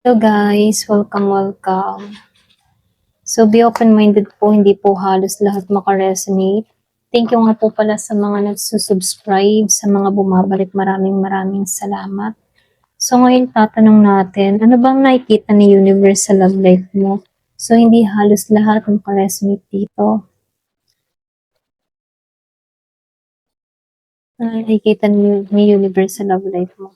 Hello guys, welcome. So be open-minded po, hindi po halos lahat makaresonate. Thank you nga po pala sa mga nagsusubscribe, sa mga bumabalik, maraming salamat. So ngayon tatanong natin, ano bang nakikita ni Universe sa love life mo? So hindi halos lahat makaresonate dito. Ano nakikita ni Universe sa love life mo?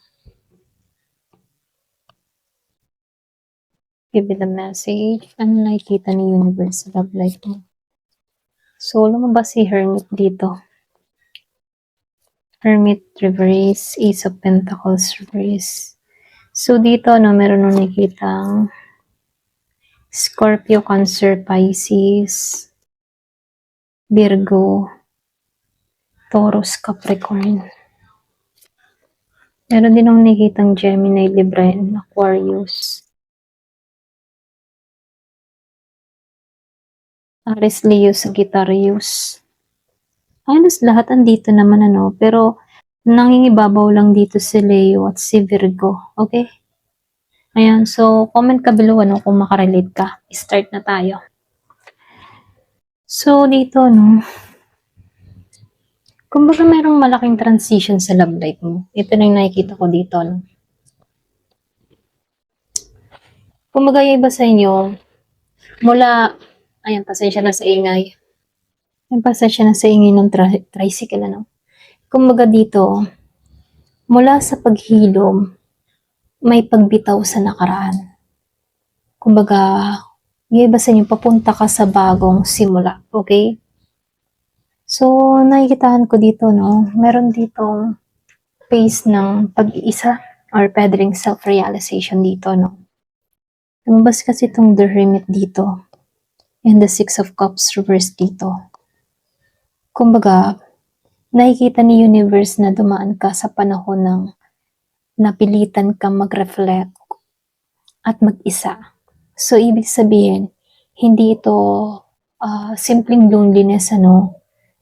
Give it a message. Ano nakikita ni Universe sa love life mo? So lumabas si Hermit dito. Hermit reverse, Ace of Pentacles reverse. So dito meron nung nakitang Scorpio, Cancer, Pisces, Virgo, Taurus, Capricorn. Meron din nung nakitang Gemini, Libra, and Aquarius. Aries, Leo, Sagittarius. Halos lahat andito naman pero nangingibabaw lang dito si Leo at si Virgo. Okay? Ayan, so comment ka below kung makarelate ka. Start na tayo. So dito kumbaga merong malaking transition sa love life mo. Ito na yung nakikita ko dito Kumbaga yung iba sa inyo, ayan, pasensya na sa ingay. Ayan, pasensya na sa ingay ng tricycle Kumbaga dito, mula sa paghilom, may pagbitaw sa nakaraan. Kumbaga, yung iba sa inyo, papunta ka sa bagong simula, okay? So, nakikitaan ko dito, meron ditong phase ng pag-iisa or pwede ring self-realization dito, Lumabas kasi itong The Hermit dito and the Six of Cups reverse dito. Kumbaga, nakikita ni Universe na dumaan ka sa panahon ng napilitan kang mag-reflect at mag-isa. So, ibig sabihin, hindi ito simpleng loneliness,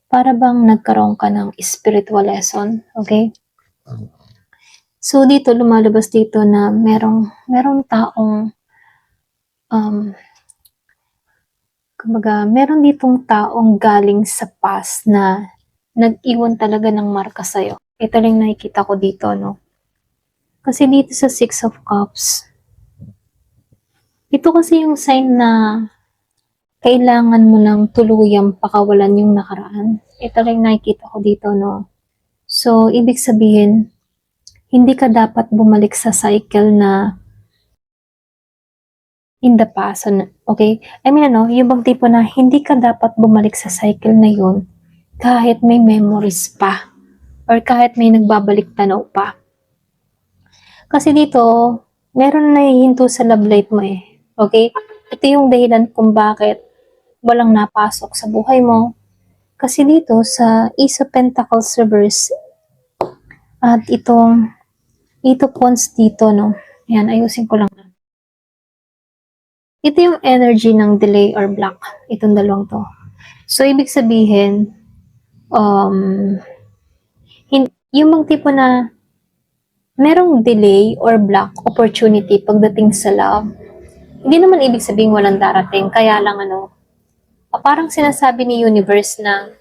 para bang nagkaroon ka ng spiritual lesson, okay? So, dito, lumalabas dito na merong taong, kumbaga, meron ditong taong galing sa past na nag-iwan talaga ng marka sa'yo. Ito lang nakikita ko dito, Kasi dito sa Six of Cups, ito kasi yung sign na kailangan mo ng tuluyang pakawalan yung nakaraan. Ito lang nakikita ko dito, So, ibig sabihin, hindi ka dapat bumalik sa cycle na in the past, okay? I mean, yung bang tipo na hindi ka dapat bumalik sa cycle na yun kahit may memories pa or kahit may nagbabalik tanaw pa. Kasi dito, meron na nahihinto sa love life mo okay? Ito yung dahilan kung bakit walang napasok sa buhay mo. Kasi dito, sa Ace of Pentacles reverse, at itong 8 of Wands dito, Ayan, ayusin ko lang. Ito yung energy ng delay or block. Itong dalawang to. So, ibig sabihin, yung mga tipo na merong delay or block opportunity pagdating sa love, hindi naman ibig sabihin walang darating. Kaya lang parang sinasabi ni Universe na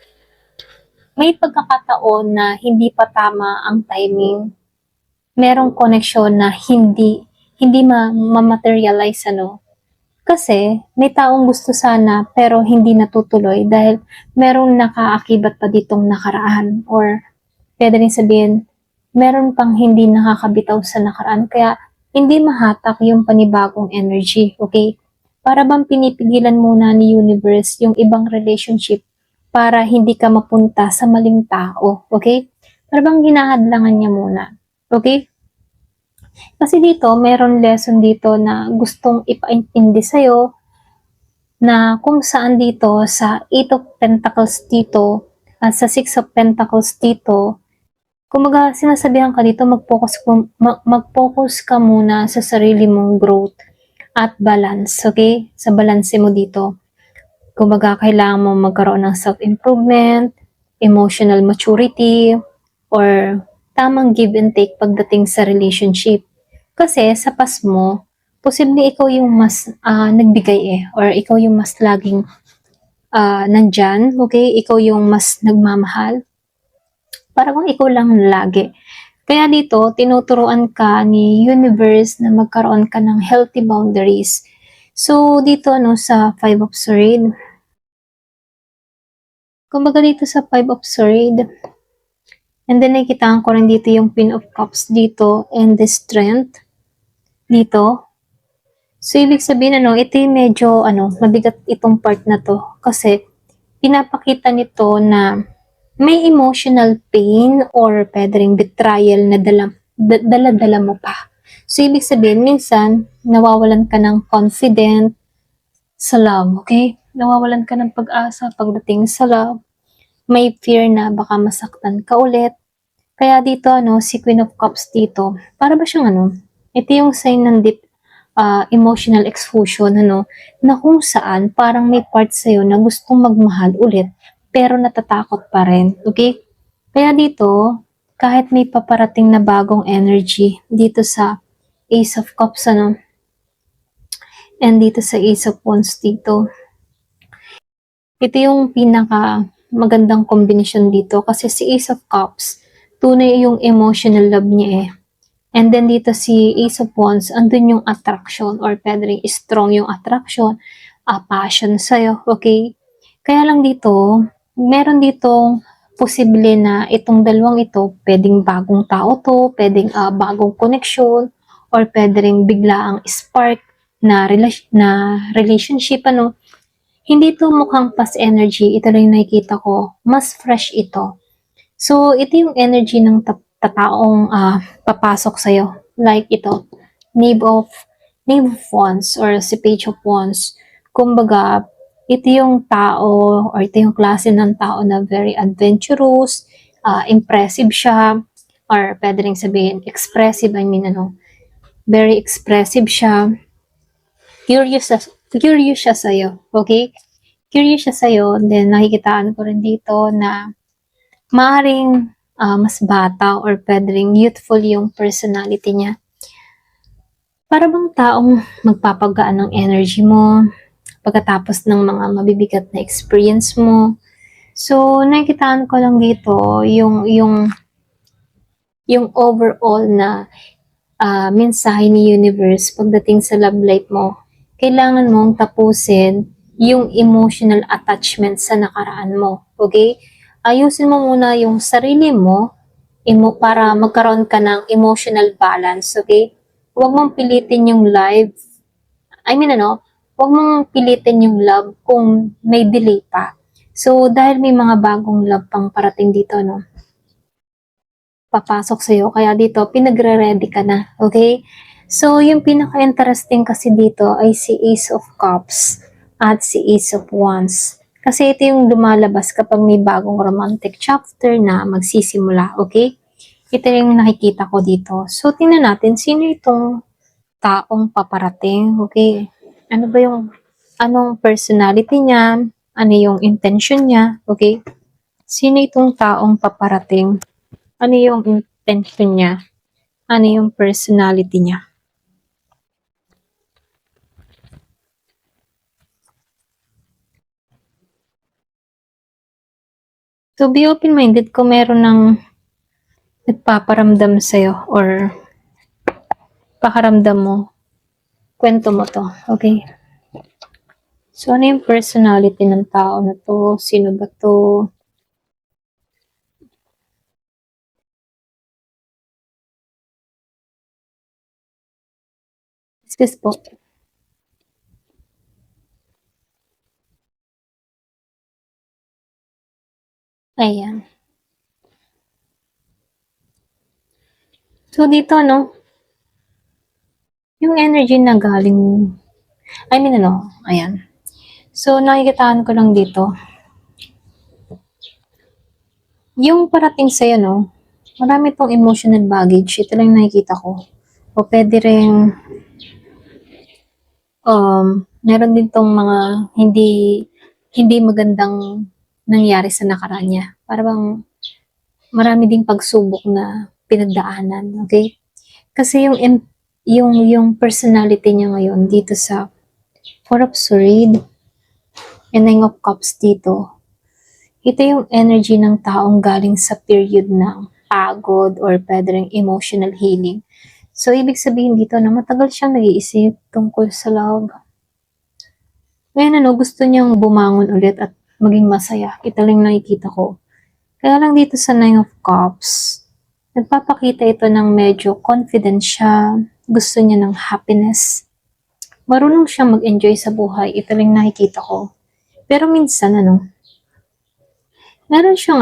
may pagkakataon na hindi pa tama ang timing. Merong connection na hindi ma-materialize Kasi may taong gusto sana pero hindi natutuloy dahil merong nakaakibat pa ditong nakaraan or pwede rin sabihin meron pang hindi nakakabitaw sa nakaraan kaya hindi mahatak yung panibagong energy, okay? Para bang pinipigilan muna ni Universe yung ibang relationship para hindi ka mapunta sa maling tao, okay? Para bang hinahadlangan niya muna, okay? Kasi dito, meron lesson dito na gustong ipaintindi sa'yo na kung saan dito sa 8 of Pentacles dito at sa 6 of Pentacles dito, kumbaga sinasabihan ka dito mag-focus ka muna sa sarili mong growth at balance, okay? Sa balance mo dito. Kumbaga kailangan mo magkaroon ng self-improvement, emotional maturity, or tamang give and take pagdating sa relationship. Kasi sa past mo, posible ikaw yung mas nagbigay or ikaw yung mas laging nandyan, okay? Ikaw yung mas nagmamahal. Parang ikaw lang lagi. Kaya dito, tinuturuan ka ni universe na magkaroon ka ng healthy boundaries. So, dito sa Five of Swords, kumbaga dito sa Five of Swords, and then nakikitaan ko rin dito yung Queen of Cups dito and the Strength dito. So, ibig sabihin, ito yung medyo, mabigat itong part na to. Kasi, pinapakita nito na may emotional pain or pwede ring betrayal na dala-dala mo pa. So, ibig sabihin, minsan, nawawalan ka ng confident sa love, okay? Nawawalan ka ng pag-asa pagdating sa love. May fear na baka masaktan ka ulit. Kaya dito, si Queen of Cups dito, para ba siyang ito yung sign ng deep emotional exhaustion, na kung saan parang may part sa'yo na gustong magmahal ulit, pero natatakot pa rin, okay? Kaya dito, kahit may paparating na bagong energy dito sa Ace of Cups, and dito sa Ace of Wands dito, ito yung pinaka magandang kombinasyon dito kasi si Ace of Cups, tunay yung emotional love niya And then dito si Ace of Wands, andun yung attraction or pwede rin strong yung attraction, passion sa'yo, okay? Kaya lang dito, meron ditong posible na itong dalawang ito, pwedeng bagong tao to, pwedeng bagong connection, or pwede rin bigla ang spark na, relationship, Hindi to mukhang past energy, ito lang yung nakikita ko, mas fresh ito. So, ito yung energy ng taong papasok sa'yo. Like ito, Knave of Wands or si Page of Wands. Kumbaga, ito yung tao or ito yung klase ng tao na very adventurous, impressive siya, or pwede rin sabihin, expressive, very expressive siya. Curious siya sa'yo, okay? Curious siya sa'yo, then nakikitaan ko rin dito na maaaring mas bata or pwede ring youthful yung personality niya. Para bang taong magpapagaan ng energy mo pagkatapos ng mga mabibigat na experience mo. So, nakikitaan ko lang dito yung overall na mensahe ni universe pagdating sa love life mo. Kailangan mong tapusin yung emotional attachment sa nakaraan mo. Okay? Ayusin mo muna yung sarili mo para magkaroon ka ng emotional balance, okay? Huwag mong pilitin yung huwag mong pilitin yung love kung may delay pa. So, dahil may mga bagong love pang parating dito, papasok sa'yo, kaya dito, pinagre-ready ka na, okay? So, yung pinaka-interesting kasi dito ay si Ace of Cups at si Ace of Wands. Kasi ito yung lumalabas kapag may bagong romantic chapter na magsisimula, okay? Ito yung nakikita ko dito. So, tingnan natin, sino itong taong paparating, okay? Anong personality niya? Ano yung intention niya, okay? Sino itong taong paparating? Ano yung intention niya? Ano yung personality niya? So, be open-minded kung meron ng nagpaparamdam sa'yo or pakaramdam mo, kwento mo to, okay? So, ano yung personality ng tao na to? Sino ba to? Excuse po. Ayan. So, dito, yung energy na galing, ayan. So, nakikitaan ko lang dito. Yung parating sa'yo, marami tong emotional baggage. Ito lang nakikita ko. O pwede rin, meron din tong mga hindi magandang nangyari sa nakaraan niya. Para bang marami ding pagsubok na pinagdaanan, okay? Kasi yung yung personality niya ngayon dito sa Four of Swords and Nine of Cups dito. Ito yung energy ng taong galing sa period ng pagod or pwede ring emotional healing. So, ibig sabihin dito na matagal siyang nag-iisip tungkol sa love. Ngayon gusto niyang bumangon ulit at maging masaya. Ito lang nakikita ko. Kaya lang dito sa Nine of Cups, nagpapakita ito ng medyo confident siya. Gusto niya ng happiness. Marunong siyang mag-enjoy sa buhay. Ito lang nakikita ko. Pero minsan, meron siyang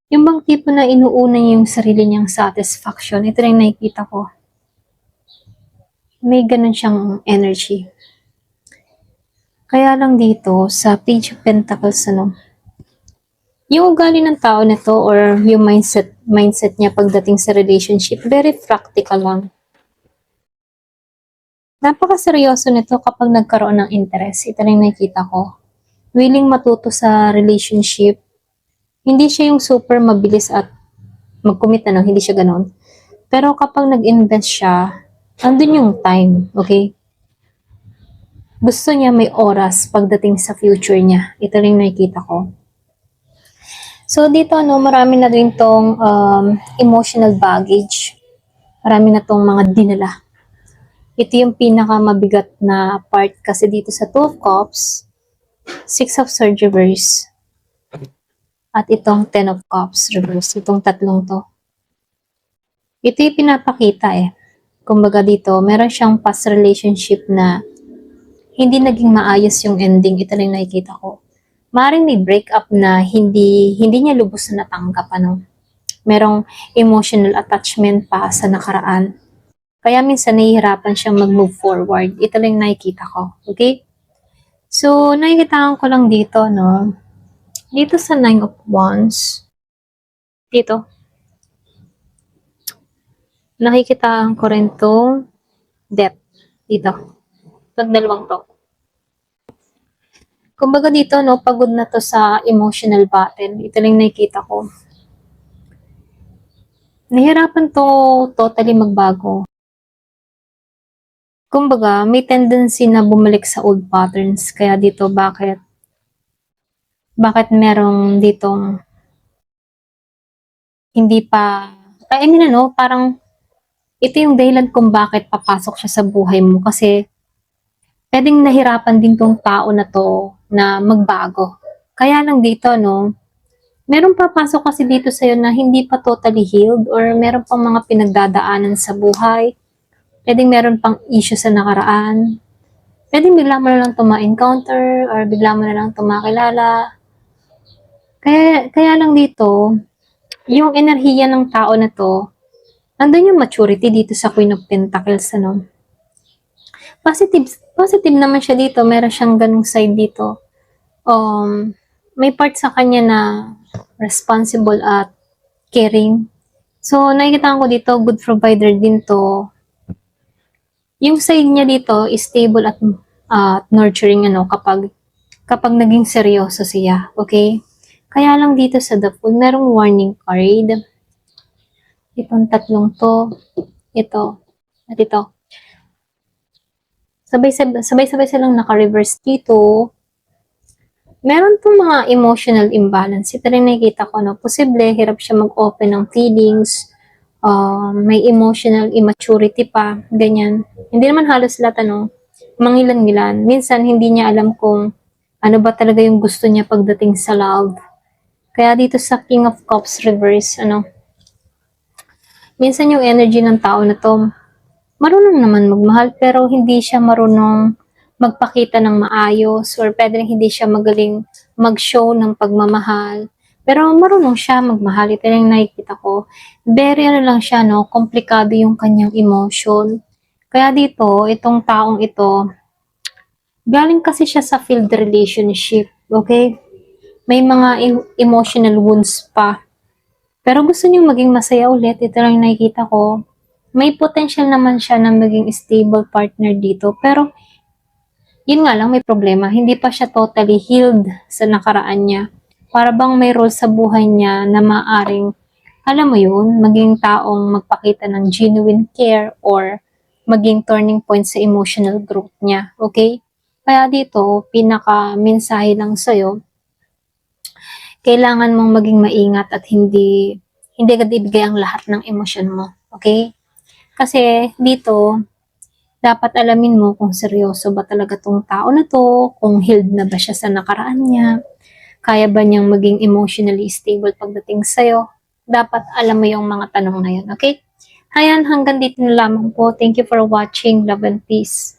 yung bang tipo na inuuna niya yung sarili niyang satisfaction. Ito lang nakikita ko. May ganun siyang energy. Kaya lang dito, sa Page of Pentacles, yung ugali ng tao nito or yung mindset niya pagdating sa relationship, very practical lang. Napakaseryoso nito kapag nagkaroon ng interest. Ito lang nakikita ko. Willing matuto sa relationship. Hindi siya yung super mabilis at mag-commit hindi siya ganoon. Pero kapag nag-invest siya, andun yung time, okay? Gusto niya may oras pagdating sa future niya. Ito lang nakikita ko. So, dito, marami na din tong emotional baggage. Marami na tong mga dinala. Ito yung pinakamabigat na part kasi dito sa Two of Cups, Six of Swords reverse, at itong Ten of Cups reverse. Itong tatlong to. Ito yung pinapakita Kumbaga dito, meron siyang past relationship na hindi naging maayos yung ending. Ito lang nakikita ko. Maring may breakup na hindi niya lubos na natanggap, merong emotional attachment pa sa nakaraan. Kaya minsan nahihirapan siyang mag-move forward. Ito lang nakikita ko. Okay? So, nakikitaan ko lang dito, dito sa Nine of Wands, dito, nakikitaan ko rin to depth. Dito. Pag dalawang to. Kumbaga dito, pagod na to sa emotional battle. Ito lang nakikita ko. Nahirapan to totally magbago. Kumbaga, may tendency na bumalik sa old patterns. Kaya dito, bakit merong ditong hindi pa, parang ito yung dahilan kung bakit papasok siya sa buhay mo. Kasi, pwedeng nahirapan din tong tao na to na magbago. Kaya lang dito, meron papasok kasi dito sa'yo na hindi pa totally healed or meron pang mga pinagdadaanan sa buhay. Pwedeng meron pang issue sa nakaraan. Pwedeng bigla mo na lang ito ma-encounter or bigla mo na lang ito makilala. Kaya lang dito, yung enerhiya ng tao na to, andun yung maturity dito sa Queen of Pentacles, Positive naman siya dito. Meron siyang ganung side dito. May part sa kanya na responsible at caring. So, nakikita ko dito, good provider din to. Yung side niya dito is stable at nurturing kapag naging seryoso siya. Okay? Kaya lang dito sa The Fool, merong warning card. Itong tatlong to, ito, at ito. Sabay-sabay silang naka-reverse dito. Meron pong mga emotional imbalance. Ito rin nakikita ko, posible, hirap siya mag-open ng feelings, may emotional immaturity pa, ganyan. Hindi naman halos lahat, mangilan-ngilan. Minsan, hindi niya alam kung ano ba talaga yung gusto niya pagdating sa love. Kaya dito sa King of Cups reverse, minsan yung energy ng tao na to, marunong naman magmahal pero hindi siya marunong magpakita ng maayos or pwede hindi siya magaling mag-show ng pagmamahal. Pero marunong siya magmahal. Ito yung nakikita ko. Very lang siya, komplikado yung kanyang emotion. Kaya dito, itong taong ito, galing kasi siya sa failed relationship. Okay? May mga emotional wounds pa. Pero gusto niyong maging masaya ulit. Ito lang yung nakikita ko. May potential naman siya na maging stable partner dito. Pero, yun nga lang, may problema. Hindi pa siya totally healed sa nakaraan niya. Para bang may role sa buhay niya na maaring alam mo yun, maging taong magpakita ng genuine care or maging turning point sa emotional growth niya, okay? Kaya dito, pinaka-mensahe lang sa'yo, kailangan mong maging maingat at hindi agad ibigay ang lahat ng emosyon mo, okay? Kasi dito, dapat alamin mo kung seryoso ba talaga tong tao na to, kung healed na ba siya sa nakaraan niya, kaya ba niyang maging emotionally stable pagdating sa'yo. Dapat alam mo yung mga tanong na yun, okay? Ayan, hanggang dito na lamang po. Thank you for watching. Love and peace.